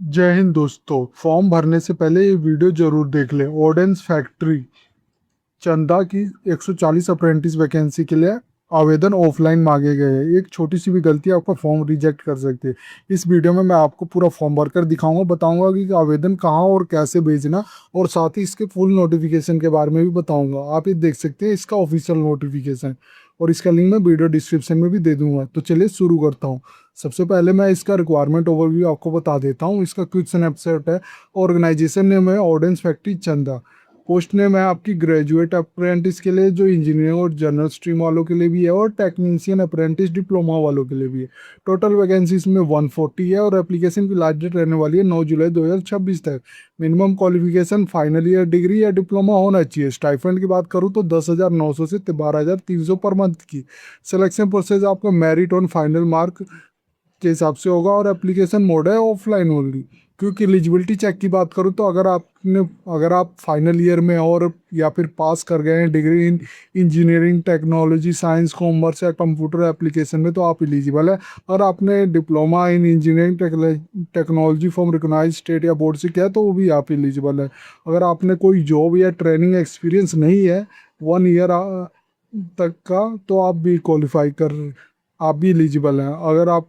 जय हिंद दोस्तों। फॉर्म भरने से पहले ये वीडियो जरूर देख लें। ऑर्डेंस फैक्ट्री चंदा की 140 अप्रेंटिस वैकेंसी के लिए आवेदन ऑफलाइन मांगे गए हैं। एक छोटी सी भी गलती आपका फॉर्म रिजेक्ट कर सकती है। इस वीडियो में मैं आपको पूरा फॉर्म भरकर दिखाऊंगा, बताऊंगा कि आवेदन कहाँ और कैसे भेजना, और साथ ही इसके फुल नोटिफिकेशन के बारे में भी बताऊंगा। आप ये देख सकते हैं इसका ऑफिशियल नोटिफिकेशन, और इसका लिंक मैं वीडियो डिस्क्रिप्शन में भी दे दूंगा। तो चलिए शुरू करता हूँ। सबसे पहले मैं इसका रिक्वायरमेंट ओवरव्यू आपको बता देता हूँ। इसका क्विक स्नैपशॉट है। ऑर्गेनाइजेशन नेम है ऑर्डेंस फैक्ट्री चंदा। पोस्ट नेम है आपकी ग्रेजुएट अप्रेंटिस के लिए, जो इंजीनियरिंग और जनरल स्ट्रीम वालों के लिए भी है, और टेक्नीशियन अप्रेंटिस डिप्लोमा वालों के लिए भी है। टोटल वैकेंसी इसमें 140 है, और एप्लीकेशन की लास्ट डेट रहने वाली है 9 जुलाई 2026 तक। Minimum qualification final year degree या डिप्लोमा होना चाहिए। स्टाइफंड की बात करूँ तो 10,900 से 12,300 पर मंथ की। सिलेक्शन प्रोसेस आपका मेरिट ऑन फाइनल मार्क के हिसाब से होगा, और एप्लीकेशन मोड है ऑफलाइन ओनली। क्योंकि एलिजिबिलिटी चेक की बात करूँ तो अगर आप फाइनल ईयर में और या फिर पास कर गए हैं degree in engineering technology science commerce या कंप्यूटर एप्लीकेशन में, तो आप एलिजिबल है। और आपने diploma in engineering technology from recognised state या बोर्ड से किया है तो वो भी आप एलिजिबल है। अगर आपने कोई जॉब या ट्रेनिंग एक्सपीरियंस नहीं है 1 ईयर तक का, तो आप भी एलिजिबल हैं। अगर आप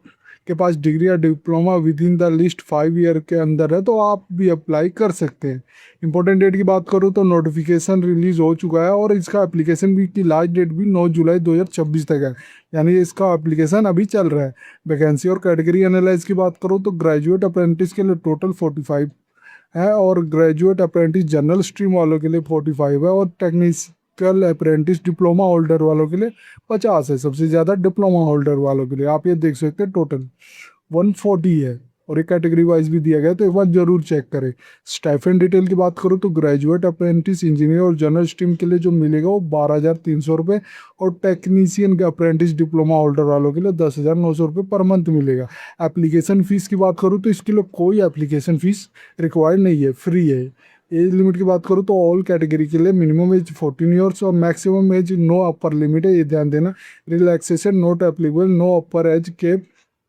के पास डिग्री या diploma with in the list 5 year के अंदर है तो आप भी अप्लाई कर सकते हैं। इंपॉर्टेंट डेट की बात करूँ तो नोटिफिकेशन रिलीज हो चुका है, और इसका एप्लीकेशन भी की लास्ट डेट भी 9 जुलाई 2026 तक है। यानी इसका एप्लीकेशन अभी चल रहा है। वैकेंसी और कैटेगरी एनालाइज की बात करूँ तो ग्रेजुएट अप्रेंटिस के लिए टोटल 45 है, और ग्रेजुएट अप्रेंटिस जनरल स्ट्रीम वालों के लिए 45 है, और टेक्निकल अप्रेंटिस डिप्लोमा होल्डर वालों के लिए 50 है। सबसे ज़्यादा डिप्लोमा होल्डर वालों के लिए आप ये देख सकते हैं टोटल 140 है। और एक कैटेगरी वाइज भी दिया गया, तो एक बार जरूर चेक करें। स्टाइफेंड डिटेल की बात करूँ तो ग्रेजुएट अप्रेंटिस इंजीनियर और जनरल स्ट्रीम के लिए जो मिलेगा वो 12,300 रुपये, और टेक्नीशियन के अप्रेंटिस डिप्लोमा होल्डर वालों के लिए 10,900 रुपये पर मंथ मिलेगा। एप्लीकेशन फ़ीस की बात करूँ तो इसके लिए कोई एप्लीकेशन फ़ीस रिक्वायर्ड नहीं है, फ्री है। एज लिमिट की बात करूँ तो ऑल कैटेगरी के लिए मिनिमम एज 14 ईयर्स और maximum age no upper limit है, ये ध्यान देना। Relaxation not applicable, no upper age cap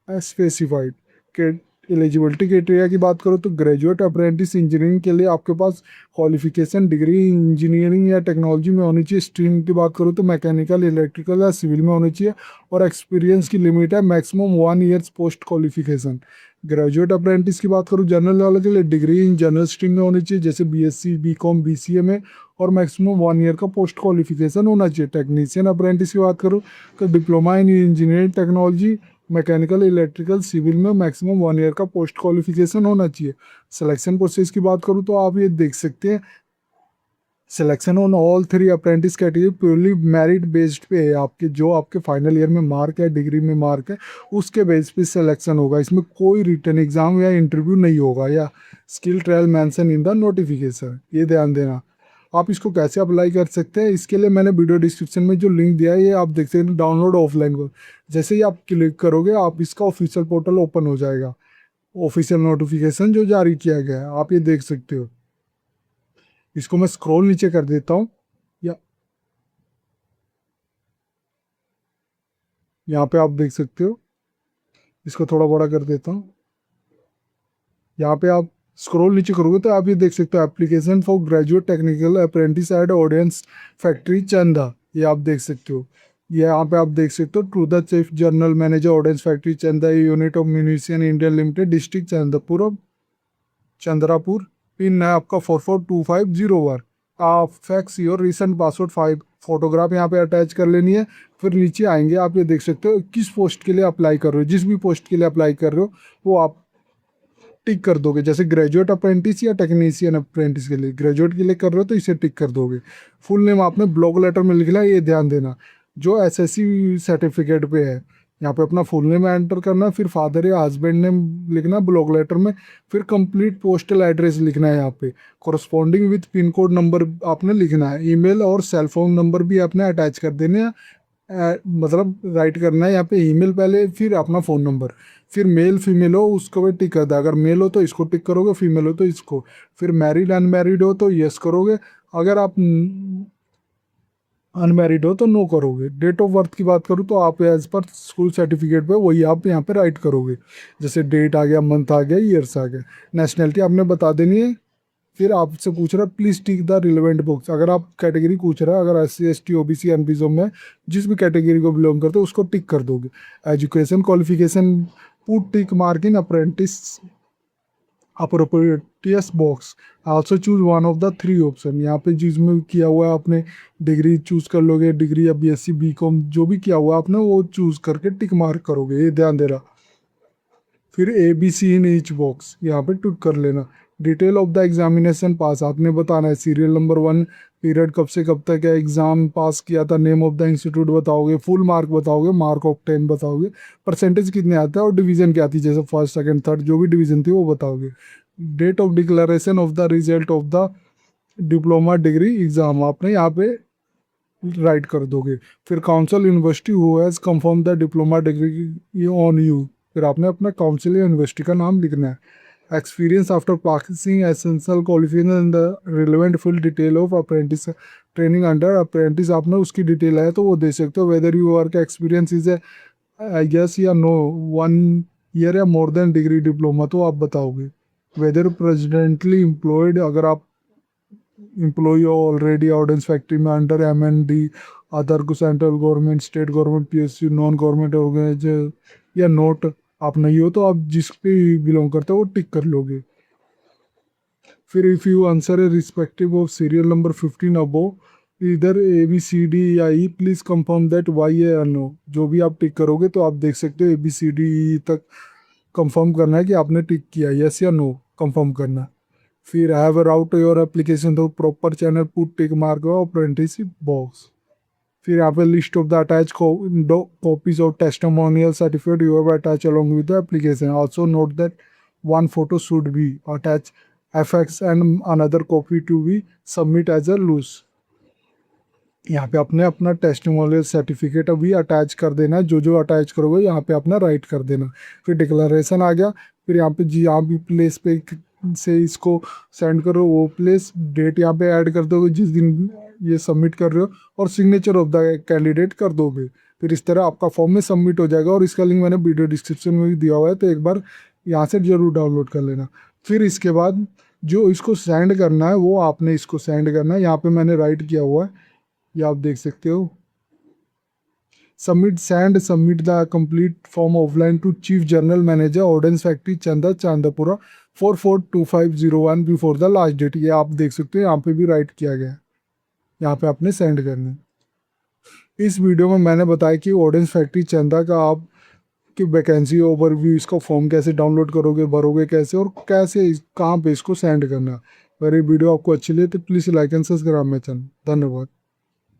specified. के एलिजिबिलिटी क्राइटेरिया की बात करो तो ग्रेजुएट अप्रेंटिस इंजीनियरिंग के लिए आपके पास क्वालिफिकेशन डिग्री इंजीनियरिंग या टेक्नोलॉजी में होनी चाहिए। स्ट्रीम की बात करूँ तो मैकेनिकल इलेक्ट्रिकल या सिविल में होनी चाहिए, और एक्सपीरियंस की लिमिट है maximum 1 years post qualification. Graduate apprentice की बात करूँ जनरल वाले के लिए डिग्री इन जनरल स्ट्रीम में होनी चाहिए, जैसे बीएससी बीकॉम बीसीए में, और मैक्सिमम 1 ईयर का पोस्ट क्वालिफिकेशन होना चाहिए। टेक्नीशियन अप्रेंटिस की बात करूँ तो diploma in engineering technology mechanical electrical civil में मैक्सिमम 1 ईयर का पोस्ट क्वालिफिकेशन होना चाहिए। सिलेक्शन प्रोसेस की बात करूँ तो आप ये देख सकते हैं, selection on all 3 apprentice category purely merit based पे है। आपके जो आपके फाइनल ईयर में मार्क है, डिग्री में मार्क है, उसके बेस पे सिलेक्शन होगा। इसमें कोई रिटर्न एग्जाम या इंटरव्यू नहीं होगा, या skill trial mention in the notification, ये ध्यान देना। आप इसको कैसे अप्लाई कर सकते हैं, इसके लिए मैंने वीडियो डिस्क्रिप्शन में जो लिंक दिया है ये आप देख सकते हैं, डाउनलोड ऑफलाइन को। जैसे ही आप क्लिक करोगे आप इसका ऑफिशियल पोर्टल ओपन हो जाएगा। ऑफिशियल नोटिफिकेशन जो जारी किया गया है आप ये देख सकते हो। इसको मैं स्क्रॉल नीचे कर देता हूँ, या यहाँ पे आप देख सकते हो। इसको थोड़ा बड़ा कर देता हूँ। यहाँ पे आप स्क्रॉल नीचे करोगे तो आप ये देख सकते हो, application for graduate technical apprentice at ordnance factory Chanda, ये आप देख सकते हो। ये यहाँ पे आप देख सकते हो, to the chief general manager ordnance factory Chanda, unit of munition India limited, district Chandrapur. Pin है आपका 442501। आप affix your recent passport 5 photograph यहाँ पे अटैच कर लेनी है। फिर नीचे आएंगे आप ये देख सकते हो किस पोस्ट के लिए अप्लाई कर रहे हो। जिस भी पोस्ट के लिए अप्लाई कर रहे हो वो आप टिक कर दोगे। जैसे ग्रेजुएट अप्रेंटिस या टेक्नीशियन अप्रेंटिस के लिए ग्रेजुएट के लिए कर रहे हो तो इसे टिक कर दोगे। फुल नेम आपने ब्लॉक लेटर में लिखना है, ये ध्यान देना। जो एसएससी सर्टिफिकेट पे है यहाँ पे अपना फुल नेम एंटर करना, फिर फादर या हस्बैंड नेम लिखना ब्लॉक लेटर में, फिर कंप्लीट पोस्टल एड्रेस लिखना है। यहाँ पे corresponding with pin code number आपने लिखना है। ईमेल और सेल फोन नंबर भी आपने अटैच कर देने हैं। मतलब राइट करना है यहाँ पे ईमेल पहले, फिर अपना फ़ोन नंबर, फिर मेल फीमेल हो उसको भी टिक कर दे। अगर मेल हो तो इसको टिक करोगे, फीमेल हो तो इसको। फिर मैरिड अनमैरिड हो तो यस करोगे। अगर आप अनमैरिड हो तो नो करोगे। डेट ऑफ बर्थ की बात करूँ तो आप एज पर स्कूल सर्टिफिकेट पे वही आप यहाँ पे राइट करोगे, जैसे डेट आ गया, मंथ आ गया, ईयर्स आ गया। नेशनैलिटी आपने बता देनी है। फिर आपसे पूछ रहा है please tick the relevant box. अगर आप कैटेगरी पूछ रहा है, अगर SC ST OBC एनपीजो में जिस भी कैटेगरी को बिलोंग करते हो उसको टिक कर दोगे। Education qualification put tick mark in apprentice appropriate box, also choose one of the three option। यहाँ पे जिसमें किया हुआ है आपने डिग्री चूज कर लोगे, डिग्री या BSc BCom जो भी किया हुआ है आपने वो चूज करके टिक मार्क करोगे, ये ध्यान दे रहा। फिर ABC इन ईच बॉक्स यहाँ पे टिक कर लेना। डिटेल ऑफ द एग्जामिनेशन पास आपने बताना है, सीरियल नंबर 1, पीरियड कब से कब तक है, एग्जाम पास किया था, नेम ऑफ द इंस्टीट्यूट बताओगे, फुल मार्क बताओगे, मार्क ऑफ 10 बताओगे, परसेंटेज कितने आते हैं और डिवीजन क्या थी, जैसे फर्स्ट सेकंड थर्ड जो भी डिवीजन थी वो बताओगे। Date of declaration of the result of the diploma degree exam आपने यहाँ पे राइट कर दोगे। फिर council university who has confirm the diploma degree on you, फिर आपने अपना काउंसिल यूनिवर्सिटी का नाम लिखना है। Experience after passing essential qualification in the relevant full detail of apprentice training under apprentice, आपने उसकी डिटेल है तो वो दे सकते हो। Whether you work experience is I guess या नो 1 ईयर या मोर देन डिग्री डिप्लोमा तो आप बताओगे। वेदर प्रेसिडेंटली एम्प्लॉयड, अगर आप एम्प्लॉय ऑलरेडी ऑर्डेंस फैक्ट्री में अंडर MND, अदर को central government, state government, PSU, non government organisation या नोट आप नहीं हो तो आप जिस पे बिलोंग करते हो वो टिक कर लोगे। फिर if you answer a respective of serial number 15 above इधर ABCD या E please confirm that Y a no, जो भी आप टिक करोगे तो आप देख सकते हो ABCD तक कंफर्म करना है कि आपने टिक किया, यस या नो कंफर्म करना। फिर हैव राउट योर एप्लीकेशन तो proper channel put tick mark apprenticeship box. फिर यहाँ पे list of the attach copies of testimonial certificate you have attach along with the application, also note that one photo should be attached FX and another copy to be submit as a loose। यहाँ पे अपने अपना testimonial certificate अभी attach कर देना है, जो जो अटैच करोगे यहाँ पे अपना राइट कर देना। फिर डिक्लेरेशन आ गया, फिर यहाँ पे जी यहाँ भी प्लेस पे से इसको सेंड करो, वो प्लेस डेट यहाँ पे ऐड कर दोगे जिस दिन ये सबमिट कर रहे हो, और सिग्नेचर ऑफ द कैंडिडेट कर दोगे। फिर इस तरह आपका फॉर्म में सबमिट हो जाएगा, और इसका लिंक मैंने वीडियो डिस्क्रिप्शन में भी दिया हुआ है तो एक बार यहाँ से ज़रूर डाउनलोड कर लेना। फिर इसके बाद जो इसको सेंड करना है वो आपने इसको सेंड करना है, यहाँ पे मैंने राइट किया हुआ है, ये आप देख सकते हो। Submit the complete form offline to chief general manager ordnance factory Chanda Chandrapur 442501 before the last date, ये आप देख सकते हो यहाँ पे भी राइट किया गया है, यहाँ पे आपने सेंड करना है। इस वीडियो में मैंने बताया कि ऑर्डेंस फैक्ट्री चंदा का आप कि वैकेंसी ओवरव्यू, इसका फॉर्म कैसे डाउनलोड करोगे, भरोगे कैसे, और कैसे कहाँ पे इसको सेंड करना। अगर ये वीडियो आपको अच्छी लगे तो please like and subscribe my channel. धन्यवाद।